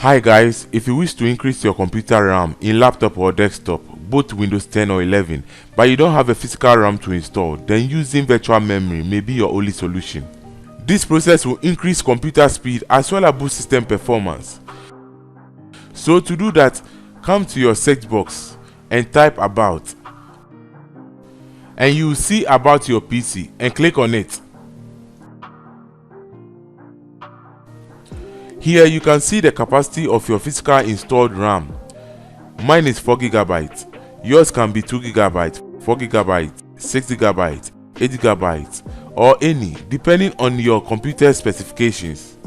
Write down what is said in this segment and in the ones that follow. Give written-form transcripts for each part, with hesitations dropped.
Hi guys, if you wish to increase your computer RAM in laptop or desktop, both Windows 10 or 11, but you don't have a physical RAM to install, then using virtual memory may be your only solution. This process will increase computer speed as well as boost system performance. So to do that, come to your search box and type about, and you will see about your PC and click on it. Here you can see the capacity of your physical installed RAM. Mine is 4GB. Yours can be 2GB, 4GB, 6GB, 8GB, or any, depending on your computer specifications.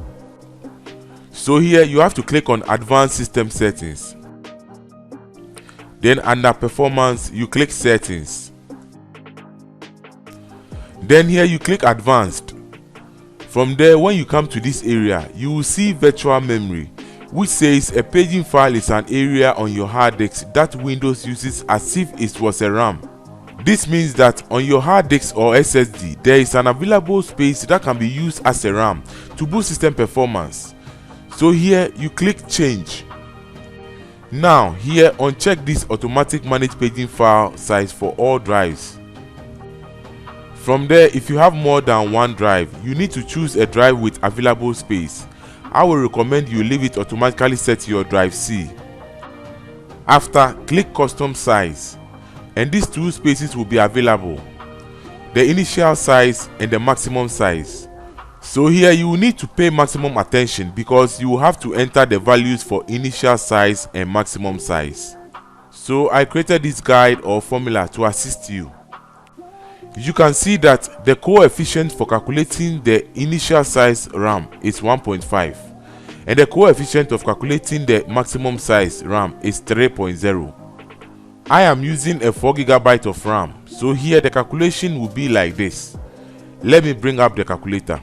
So here you have to click on Advanced System Settings. Then under Performance, you click Settings. Then here you click Advanced. From there, when you come to this area, you will see virtual memory, which says a paging file is an area on your hard disk that Windows uses as if it was a RAM. This means that on your hard disk or SSD, there is an available space that can be used as a RAM to boost system performance. So here you click Change. Now here uncheck this automatic manage paging file size for all drives. From there, if you have more than one drive, you need to choose a drive with available space. I will recommend you leave it automatically set to your drive C. After, click Custom Size, and these two spaces will be available: the initial size and the maximum size. So here you will need to pay maximum attention because you will have to enter the values for initial size and maximum size. So I created this guide or formula to assist you. You can see that the coefficient for calculating the initial size RAM is 1.5 and the coefficient of calculating the maximum size RAM is 3.0. I am using a 4GB of RAM, so here the calculation will be like this. Let me bring up the calculator.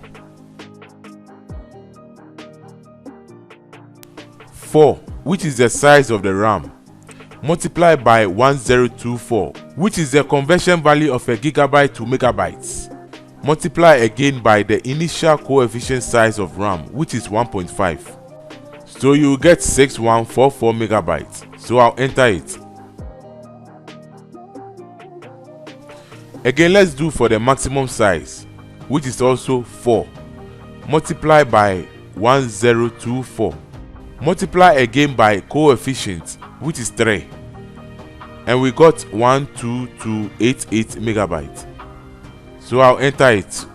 4, which is the size of the RAM, multiplied by 1024, which is the conversion value of a gigabyte to megabytes. Multiply again by the initial coefficient size of RAM, which is 1.5. So you will get 6144 megabytes. So I'll enter it. Again, let's do for the maximum size, which is also 4. Multiply by 1024. Multiply again by coefficient, which is 3, and we got 12288 megabytes. So I'll enter it.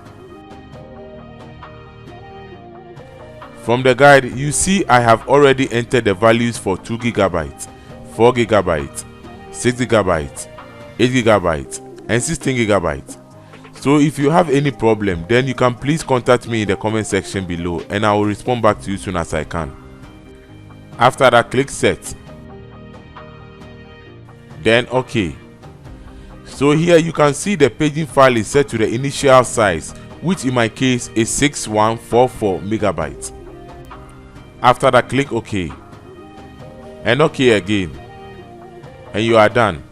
From the guide, you see I have already entered the values for 2GB, 4GB, 6GB, 8GB, and 16GB. So if you have any problem, then you can please contact me in the comment section below and I will respond back to you soon as I can. After that, click Set. Then OK. So here you can see the paging file is set to the initial size, which in my case is 6144 megabytes. After that, click OK and OK again, and you are done.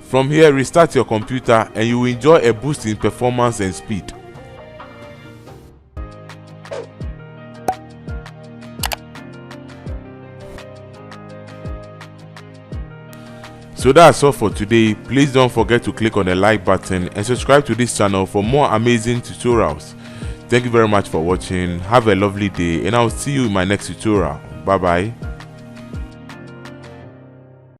From here, restart your computer and you will enjoy a boost in performance and speed. So that's all for today. Please don't forget to click on the like button and subscribe to this channel for more amazing tutorials. Thank you very much for watching. Have a lovely day and I'll see you in my next tutorial. Bye bye.